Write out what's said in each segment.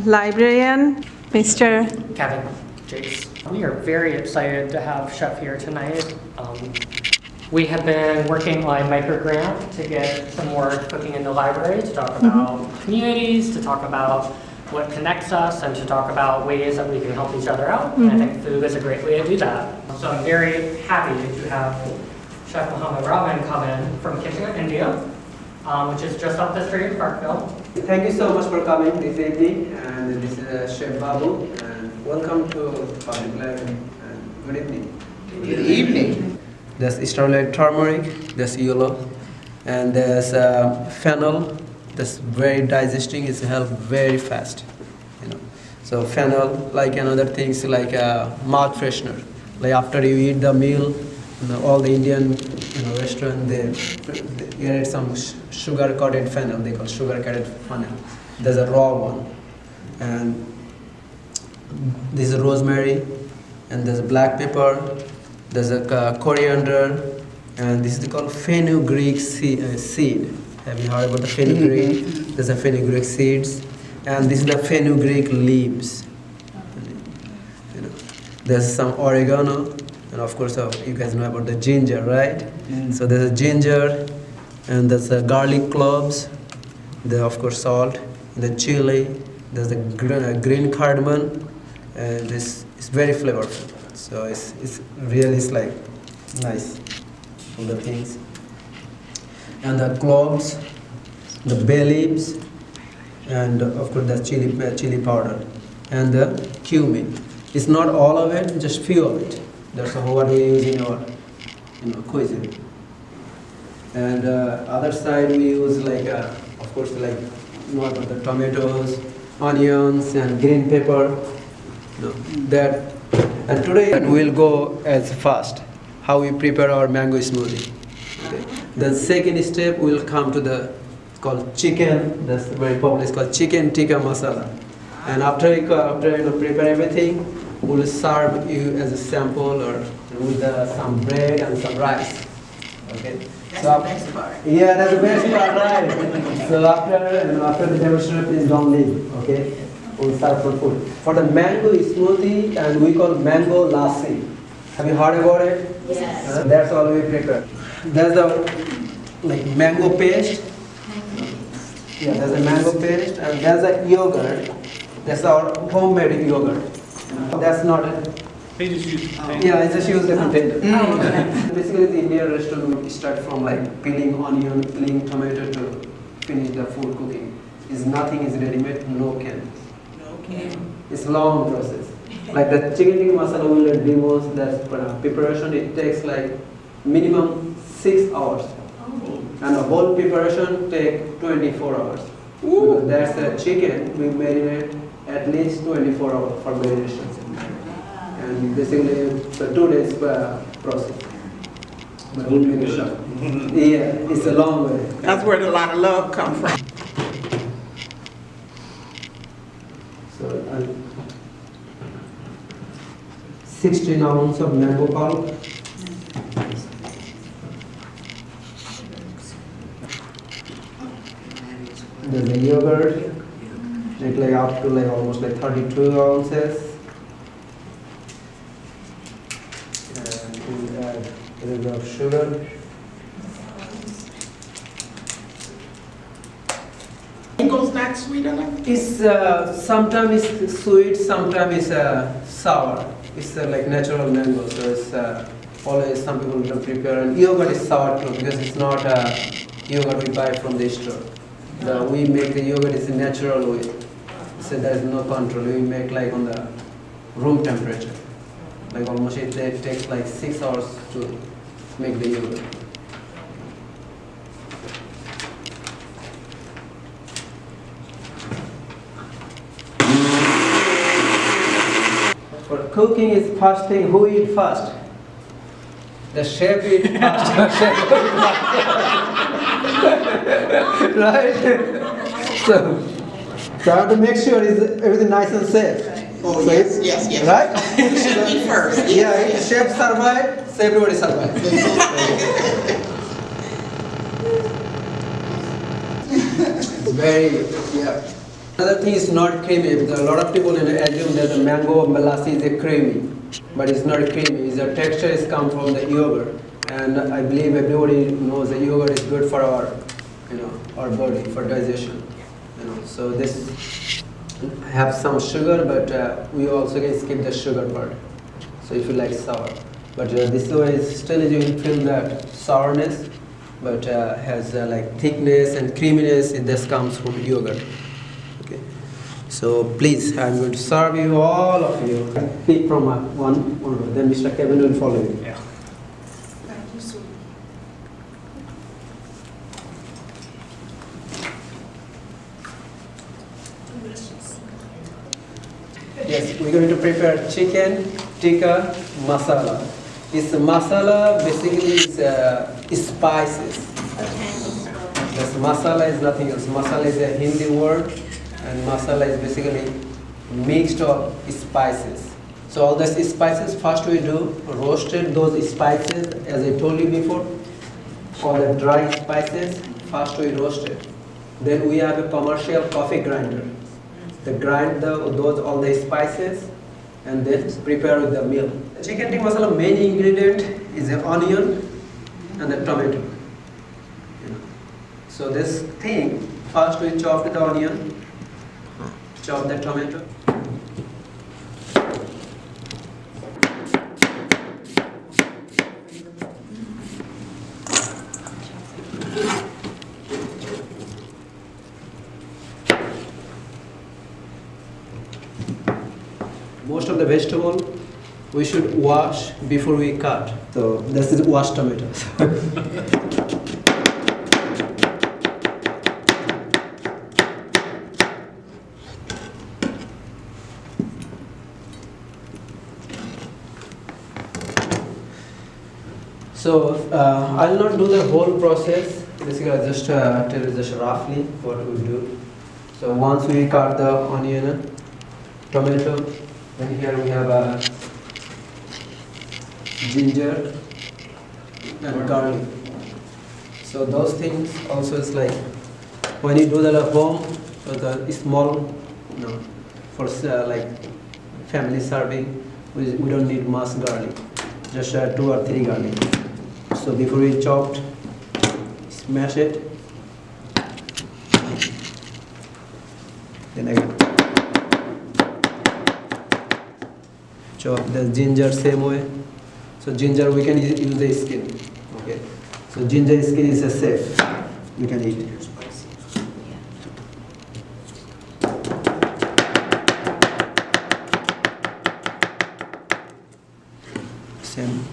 librarian, Mr. Kevin, Jace. We are very excited to have Chef here tonight. We have been working on a micro grant to get some more cooking in the library, to talk about communities, to talk about what connects us, and to talk about ways that we can help each other out. And I think food is a great way to do that. So I'm very happy to have Chef Mohammed Rahman come in from Kitchen, India, which is just up the street in Parkville. Thank you so much for coming this evening, and this is Chef Babu, and welcome to Public Library, and good evening. Good evening. There's extraordinary turmeric, there's yellow, and there's fennel. That's very digesting. It's help very fast, you know. So fennel, like another things like mouth freshener. Like after you eat the meal, you know, all the Indian restaurant they add some sugar coated fennel. They call sugar coated fennel. There's a raw one, and this is rosemary, and there's a black pepper. There's a coriander, and this is called fenugreek seed. Have you heard about the fenugreek? There's a fenugreek seeds, and this is the fenugreek leaves. You know, there's some oregano, and of course, you guys know about the ginger, right? So there's a ginger, and there's a garlic cloves. There's of course salt, the chili. There's the green cardamom, and it's very flavorful. So it's really like nice, all the things. And the cloves, the bay leaves, and of course the chili powder, and the cumin. It's not all of it, just few of it. That's what we use in our cuisine. And other side we use like of course like about the tomatoes, onions, and green pepper. That. And today we'll go as fast how we prepare our mango smoothie. Okay. The second step will come to the called chicken. That's very popular. It's called Chicken Tikka Masala. And after you prepare everything, we'll serve you as a sample or with some bread and some rice. Okay. That's the best part. Yeah, that's the best part, right? So after the demonstration, please don't leave. Okay. We'll start for food. For the mango smoothie, and we call mango lassi. Have you heard about it? Yes. That's all we prepare. There's the mango paste. Yeah, there's a mango paste, and there's a yogurt. That's our homemade yogurt. That's not it. They just use container. Yeah, I just use the container. Basically, the Indian restaurant we start from like peeling onion, peeling tomato to finish the food cooking. Nothing is ready-made, no can. It's a long process. Like the chicken tikka masala will demos that preparation, it takes like minimum 6 hours. And the whole preparation take 24 hours. Because that's a chicken, we marinate at least 24 hours for marination. And basically it's a 2 days process. But we'll make it short. Yeah, it's a long way. That's where a lot of love comes from. So 16 ounces of mango pulp. There's a yogurt, like up to almost 32 ounces. And we'll add a little bit of sugar. Mango's not sweet enough? It's sometimes it's sweet, sometimes it's sour. It's like natural mango, so it's always some people don't prepare. And yogurt is sour too because it's not yogurt we buy from the store. We make the yogurt is a natural way, so there is no control. We make like on the room temperature. Like almost it takes like 6 hours to make the yogurt. For cooking is first thing, who eat first? The chef eat first. Right? So I have to make sure everything nice and safe. Oh, so yes. Right? You should eat first. Yeah, if the chef survive, so everybody survive. Very, yeah. Another thing is not creamy. A lot of people assume that the mango molasses is a creamy, but it's not creamy. It's the texture is come from the yogurt, and I believe everybody knows that yogurt is good for our, our body for digestion. So this have some sugar, but we also can skip the sugar part. So if you like sour, but this way is still you will feel that sourness, but has like thickness and creaminess. This comes from yogurt. Okay, so please, I'm going to serve you all of you. Pick from one, then Mr. Kevin will follow you. Yeah. Thank you, sweetie. Yes, we're going to prepare chicken tikka masala. This masala basically is spices. This masala is nothing else. Masala is a Hindi word, and masala is basically mixed of spices. So all these spices, first we do roasted those spices, as I told you before. All the dry spices, first we roast it. Then we have a commercial coffee grinder. They grind all the spices and then prepare with the meal. Chicken tikka masala main ingredient is the onion and the tomato. So this thing, first we chop the onion, chop the tomato. Most of the vegetable we should wash before we cut. So this is washed tomatoes. So I'll not do the whole process. Basically, I'll just tell you just roughly what we do. So once we cut the onion, tomato, then here we have ginger and garlic. So those things also is like when you do that at home, so the small, for like family serving, we don't need much garlic, just 2 or 3 garlic. So before we chopped, smash it, then again chop the ginger same way. So ginger we can use the skin. Okay. So ginger skin is a safe. You can eat it. Same.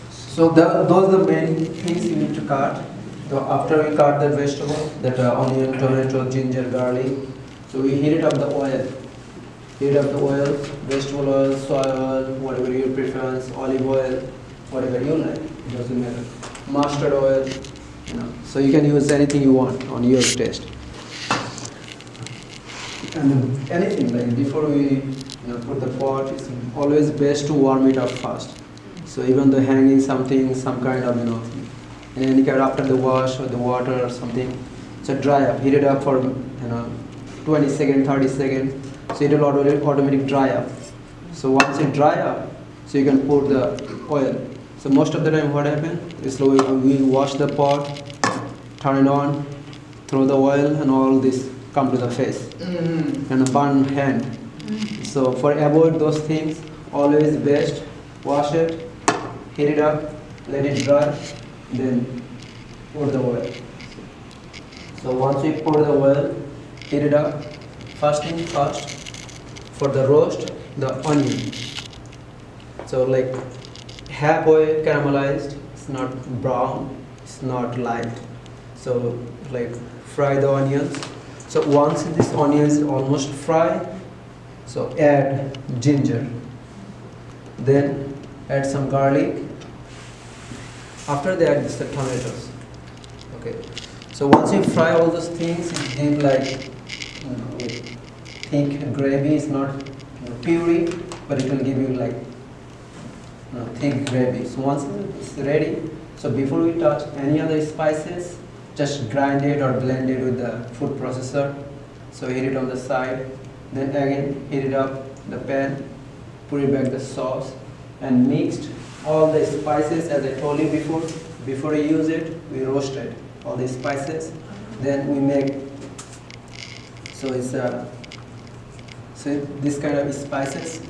So those are the main things you need to cut. So after we cut the vegetable, that onion, tomato, ginger, garlic, so we heat it up the oil. Heat up the oil, vegetable oil, soy oil, whatever your preference, olive oil, whatever you like, it doesn't matter. Mustard oil, so you can use anything you want on your taste. And anything, like before we put the pot, it's always best to warm it up fast. So even though hanging something, some kind of, in any kind after the wash or the water or something, so dry up, heat it up for 20 seconds, 30 seconds. So it will automatically dry up. So once it dry up, so you can pour the oil. So most of the time what happens is we wash the pot, turn it on, throw the oil, and all this come to the face and a burn hand. So for avoid those things, always best wash it, heat it up, let it dry, then pour the oil. So once we pour the oil, heat it up, first thing first, for the roast, the onion. So like half oil caramelized, it's not brown, it's not light. So like fry the onions. So once this onion is almost fried, so add ginger. Then add some garlic. After that, the tomatoes. Okay. So once you fry all those things, it gives like thick gravy. It's not puree, but it will give you like thick gravy. So once it's ready, so before we touch any other spices, just grind it or blend it with the food processor. So heat it on the side, then again heat it up the pan, put it back the sauce, and mixed all the spices as I told you before. Before you use it, we roasted all the spices. Then we make, so it's this kind of spices.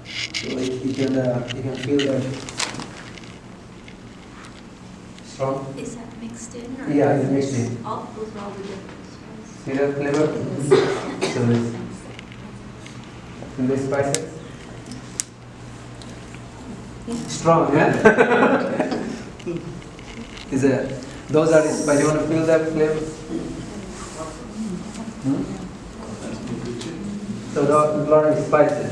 So you can feel that strong. Is that mixed in? Or Yeah, it's mixed in. All with all the different spices? See the flavor? So this spices. Strong, yeah? Is it? Those are spices. You want to feel that flavor? So the lot of spices.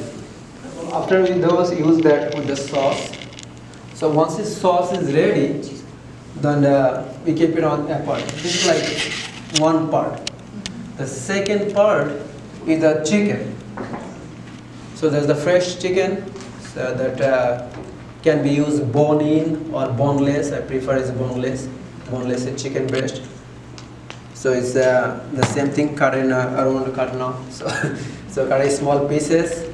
After we use that with the sauce. So once the sauce is ready, then we keep it on apart. This is like one part. The second part is the chicken. So there's the fresh chicken so that can be used bone-in or boneless. I prefer is boneless. Boneless is chicken breast. So it's the same thing cut in around cut now. So cut in small pieces.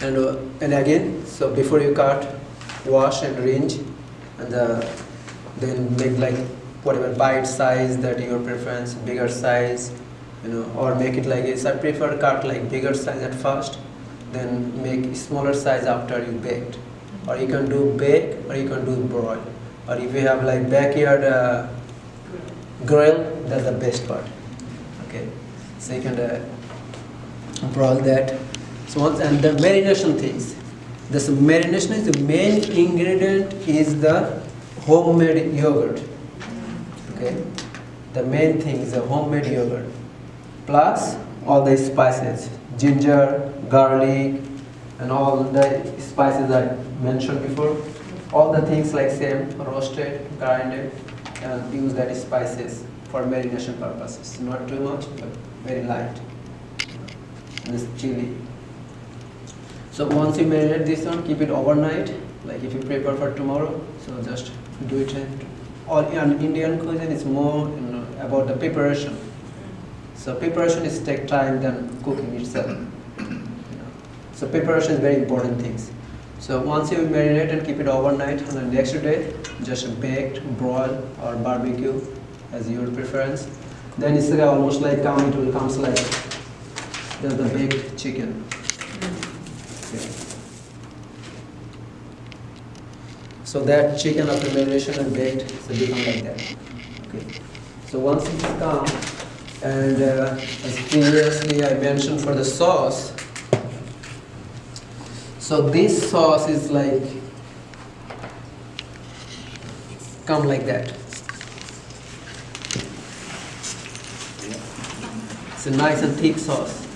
And again, so before you cut, wash and rinse, and then make like whatever bite size that your preference, bigger size, or make it like this. I prefer cut like bigger size at first, then make smaller size after you baked. Or you can do bake, or you can do broil. Or if you have like backyard grill, that's the best part. Okay, so you can broil that. So once, and the marination things. This marination is the main ingredient is the homemade yogurt. Okay, the main thing is the homemade yogurt plus all the spices, ginger, garlic, and all the spices I mentioned before. All the things like same roasted, grinded, and use that spices for marination purposes. Not too much, but very light. And this chili. So once you marinate this one, keep it overnight. Like if you prepare for tomorrow, so just do it. Or in Indian cuisine, it's more about the preparation. So preparation is take time than cooking itself. So preparation is very important things. So once you marinate and keep it overnight, on the next day, just baked, broil, or barbecue, as your preference. Then it's almost like it will comes like just the baked chicken. Okay. So that chicken after marination and baked, so become like that. Okay. So once it's come, and as previously I mentioned for the sauce, so this sauce is like come like that. It's a nice and thick sauce.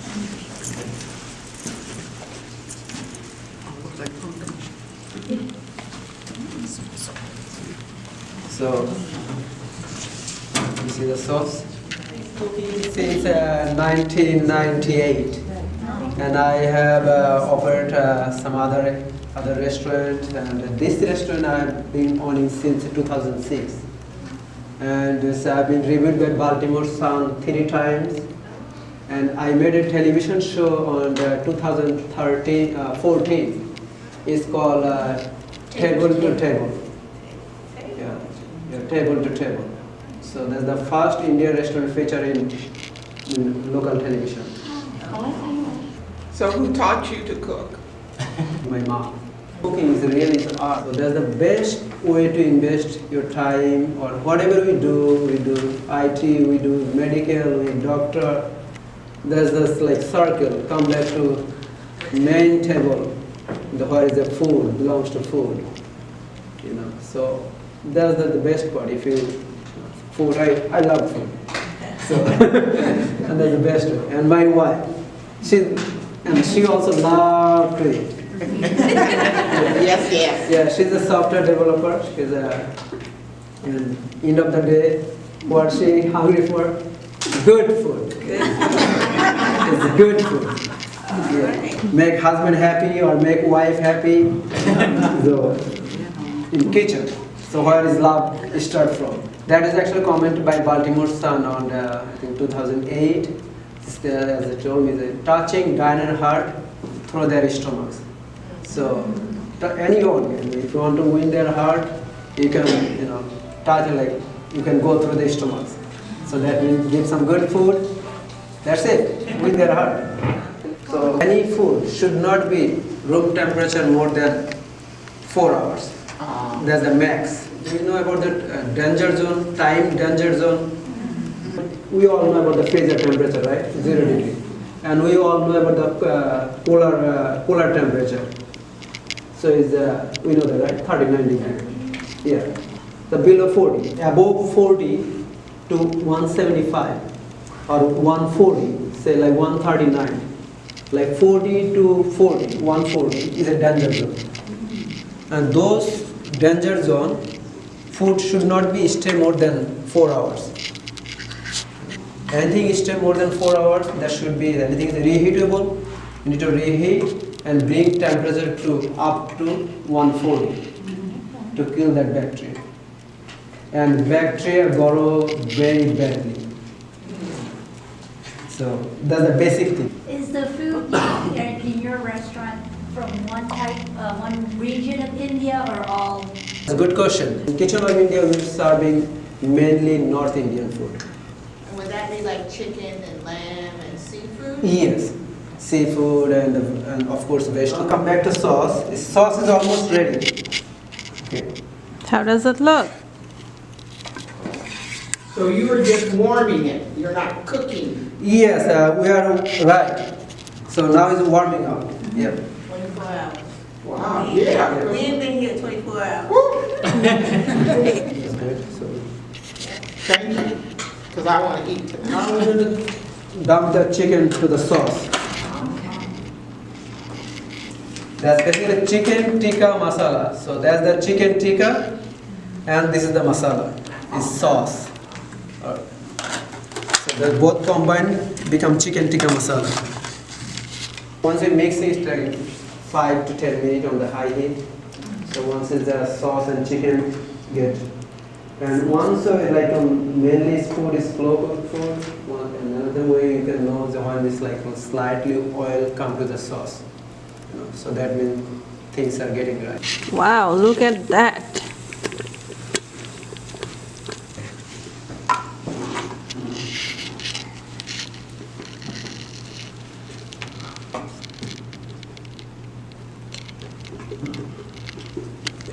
So you see the sauce? Since 1998, and I have operated some other restaurants, and this restaurant I've been owning since 2006. And so I've been reviewed by Baltimore Sun 3 times, and I made a television show on 2014. It's called Table to Table. Yeah, Table to Table. So that's the first Indian restaurant featured in local television. So who taught you to cook? My mom. Cooking is really an art. So that's the best way to invest your time, or whatever we do IT, we do medical, we doctor. There's this like circle, come back to main table, where is the food, belongs to food. So that's the best part. If you food, I love food. So and that's the best way. And my wife, she also loves cooking. Yes, yes. Yeah, she's a software developer. She's and end of the day, what she hungry for? Good food. Okay? It's good food. Yeah. Make husband happy or make wife happy. So in kitchen. So where is love start from? That is actually commented by Baltimore Sun on I think 2008. As they told me, the touching diner heart through their stomachs. So anyone, if you want to win their heart, you can touch it, like you can go through the stomachs. So that means give some good food. That's it. Win their heart. So any food should not be room temperature more than 4 hours. That's the max. Do you know about the danger zone, time danger zone? We all know about the freezer temperature, right? 0 degree. And we all know about the cooler temperature. So we know that, right? 39 degree. Yeah. The below 40, above 40 to 175 or 140, say like 139. Like 40 to 40, 140 is a danger zone. And those danger zone, food should not be stay more than 4 hours. Anything stay more than 4 hours, that should be, anything is reheatable, you need to reheat and bring temperature to up to 140 to kill that bacteria. And bacteria grow very badly. So that's the basic thing. Is the food in your restaurant from one region of India or all? That's a good question. In Kitchen of India, we're serving mainly North Indian food. And would that be like chicken and lamb and seafood? Yes, seafood and of course vegetables. Come back to sauce. The sauce is almost ready. Okay. How does it look? So you are just warming it, you're not cooking. Yes, we are right. So now it's warming up. Yeah. 24 hours. Wow, yeah. We ain't been here 24 hours. Woo. That's good. So Thank you, because I want to eat tonight. now we're going to dump the chicken to the sauce. That's basically chicken tikka masala. So that's the chicken tikka, and this is the masala. It's sauce. So the both combined become chicken tikka masala. Once we mix it, like 5 to 10 minutes on the high heat. So once the sauce and chicken get, and once mainly food is slow cooked food. And another way you can know the one is like slightly oil come to the sauce. So that means things are getting right. Wow, look at that.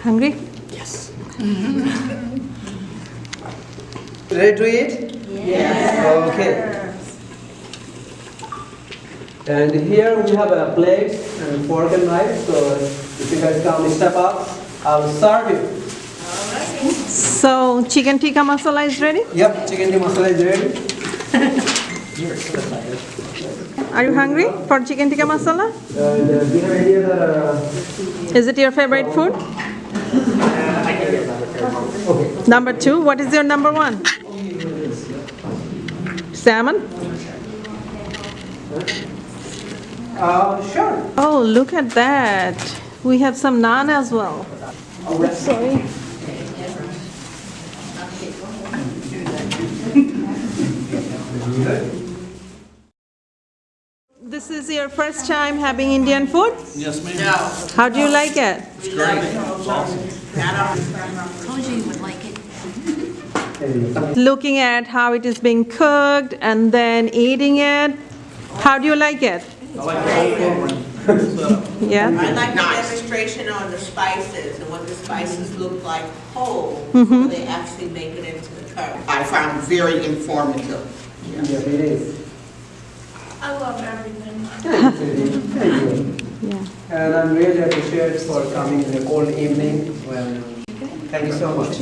Hungry? Yes. Ready to eat? Yes. Okay. And here we have a plate and fork and knife. So if you guys come step up, I'll serve you. So chicken tikka masala is ready? Yep, chicken tikka masala is ready. You're so excited. Are you hungry for chicken tikka masala? And do you have any other? Is it your favorite food? I can get another pair of Okay. Number 2, what is your number 1? Salmon? Sure. Oh, look at that. We have some naan as well. Sorry. This is your first time having Indian food? Yes, ma'am. No. How do you like it? It's great. It's awesome. Told you you would like it. Looking at how it is being cooked and then eating it. How do you like it? I like the whole program. Yeah? I like the demonstration on the spices and what the spices look like whole Mm-hmm. before they actually make it into the curry. I found it very informative. Yeah, it is. I love everything. Thank you. Yeah. And I'm really appreciated for coming in the cold evening. Well, thank you so much.